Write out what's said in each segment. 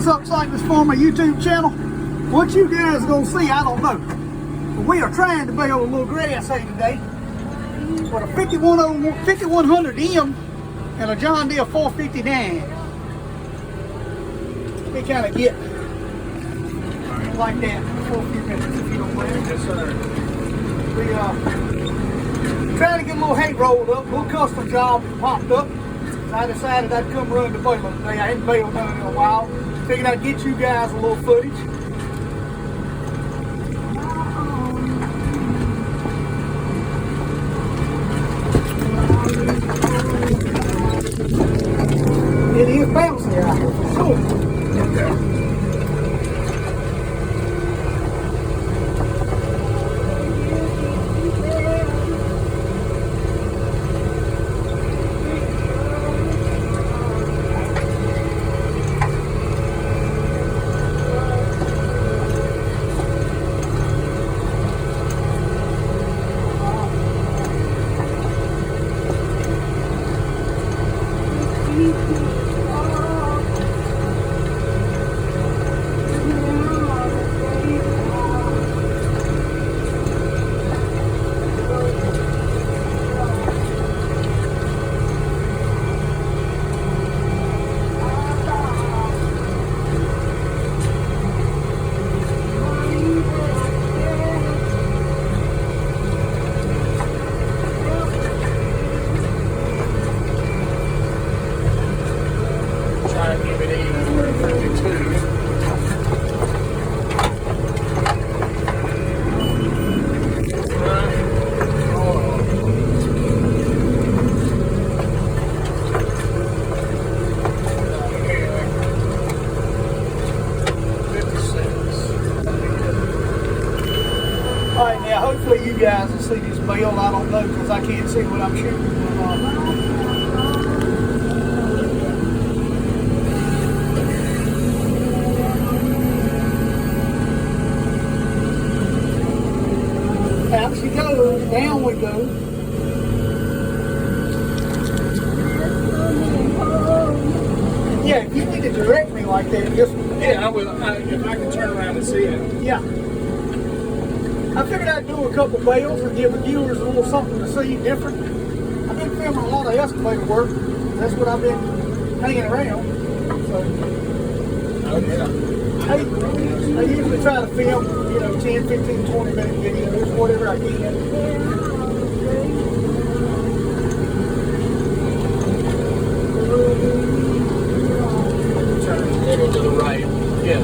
up, Cyclist Farmer YouTube channel? What you guys gonna see, I don't know. But we are trying to bale a little grass hay today with a 5100M and a John Deere 459. We kind of get like that for a few minutes if you don't mind. Yes, sir. We trying to get a little hay rolled up, a little custom job popped up. I decided I'd come run the baler today. I hadn't baled none in a while. Figured I'd get you guys a little footage. It is bouncy out here for sure. Okay. Alright, now hopefully you guys will see this bale. I don't know because I can't see what I'm shooting. Out she goes, down we go. Yeah, if you need to direct me like that, just... Yeah, I will. If I can turn around and see it. Yeah. I figured I'd do a couple bales and give the viewers a little something to see different. I've been filming a lot of excavator work. That's what I've been hanging around. So, Oh, yeah. I usually try to film, 10, 15, 20 minute videos, whatever I can. Turn a little to the right. Yeah.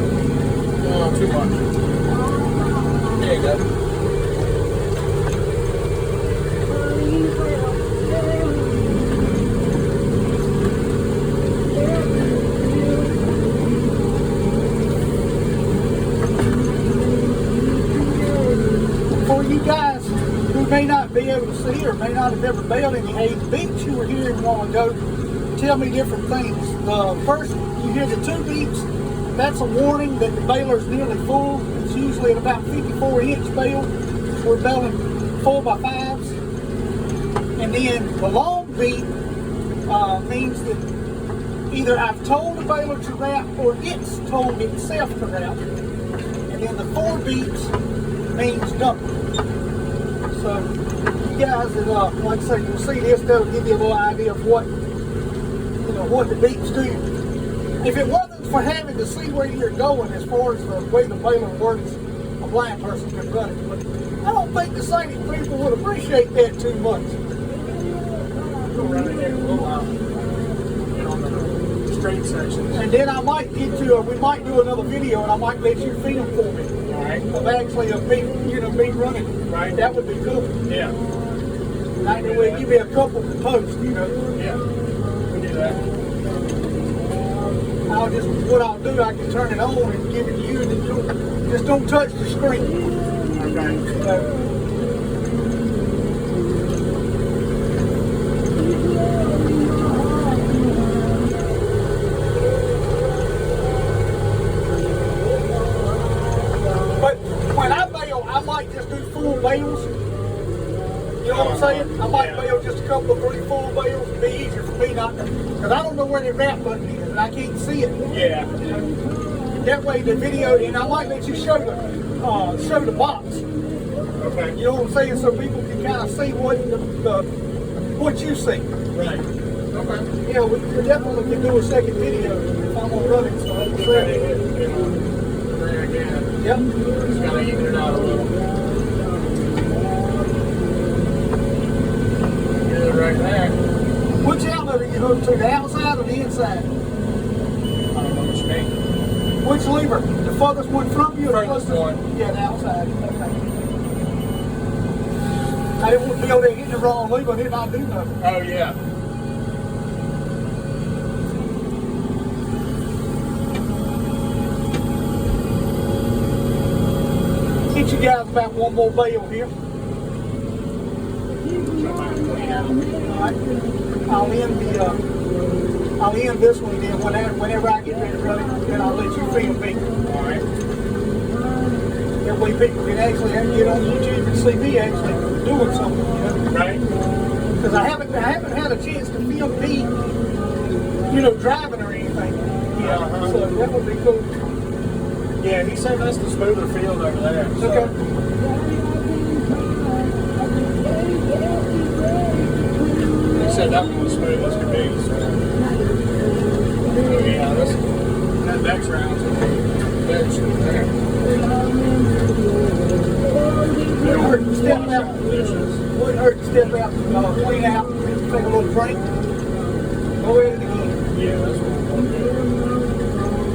No, too much. There you go. For you guys who may not be able to see or may not have ever baled any hay, the beeps you were hearing a while ago tell me different things. The first, you hear the two beeps, that's a warning that the baler's nearly full. It's usually at about 54-inch bale. We're baling 4x5s. And then the long beep means that either I've told the baler to wrap or it's told itself to wrap. And then the 4 beeps means dumping. So you guys that like I say, you'll see this, that'll give you a little idea of what what the beeps do. If it wasn't for having to see where you're going as far as the way the baler works, a blind person could run it. But I don't think the sighted people would appreciate that too much. Go right in here for a little while. Get on the straight section. And then I might get to, we might do another video and I might let you film for me. Alright. Of actually of me, me running. Right. That would be cool. Yeah. I can give me a couple to post, Yeah. We do that. What I'll do, I can turn it on and give it to you, and then just don't touch the screen. Okay. But when I bale, I might just do full bales. You know what I'm saying? I might bail just a couple of 3, 4 bales. It'd be easier for me not to, because I don't know where the wrap button is and I can't see it. Yeah. That way the video, and I might let you show the box. Okay. You know what I'm saying? So people can kind of see what what you see. Right. Okay. Yeah, we definitely can do a second video if I'm gonna run it. So like I said, There again. yep. Just gotta even it out a little. Get it right there. Which outlet are you hooked to? The outside or the inside? I don't know what you mean. Which lever? The furthest one from you? Or the Furthest closest? one. Yeah, the outside. Okay. I didn't want to be over there hitting the wrong lever and it not do nothing. Oh yeah. Get you guys about one more bale here. Alright. I'll end this one then whenever I get ready to run it, then I'll let you film me. Alright. That way people can actually get on YouTube and see me actually doing something, you know? Right. Because I haven't had a chance to film me, you know, driving or anything. Yeah. Uh-huh. So that would be cool. Yeah, he said that's the smoother field over there. So. Okay. He said that one was smooth as could be. So. Yeah, that next round's gonna be there. Wouldn't hurt to step out. Wouldn't hurt to step out, clean out, take a little break. Go at it again. Yeah, that's what I'm gonna do.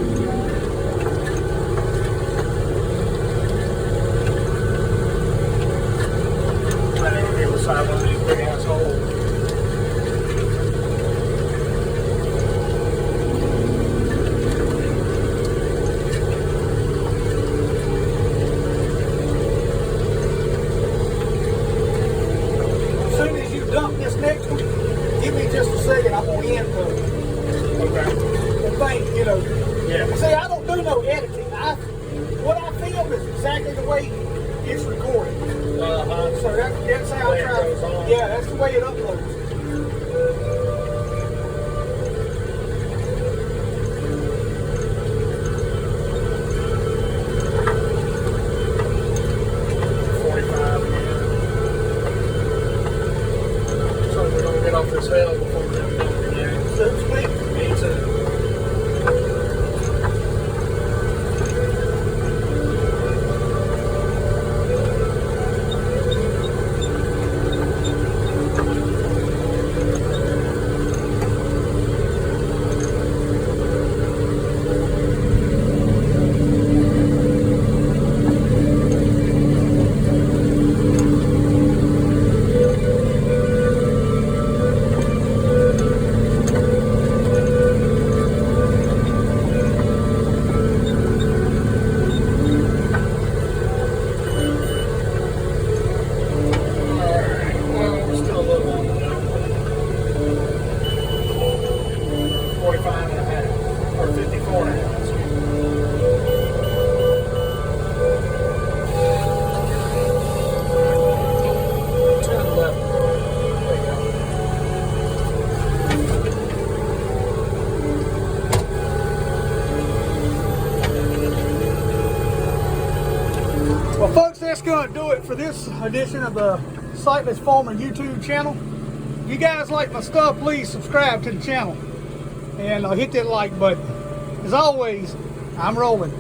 I think we'll be able to side one of these big ass holes. As soon as you dump this next one, give me just a second. I'm gonna end Okay. the thing, you know. Yeah. See, I don't do no editing. What I film is exactly the way it's recorded. Uh-huh. So that's how I The way it try. goes on. Yeah, that's the way it uploads. So we're gonna get off this hill before we get done again. Suits me. Me too. Alright, well, we're still a little long to go. 45 and a half, or 54 and a half, excuse me. Turn left. There you go. Well, folks, that's going to do it for this edition of the Sightless Farmer YouTube channel. If you guys like my stuff, please subscribe to the channel and hit that like button. As always, I'm rolling.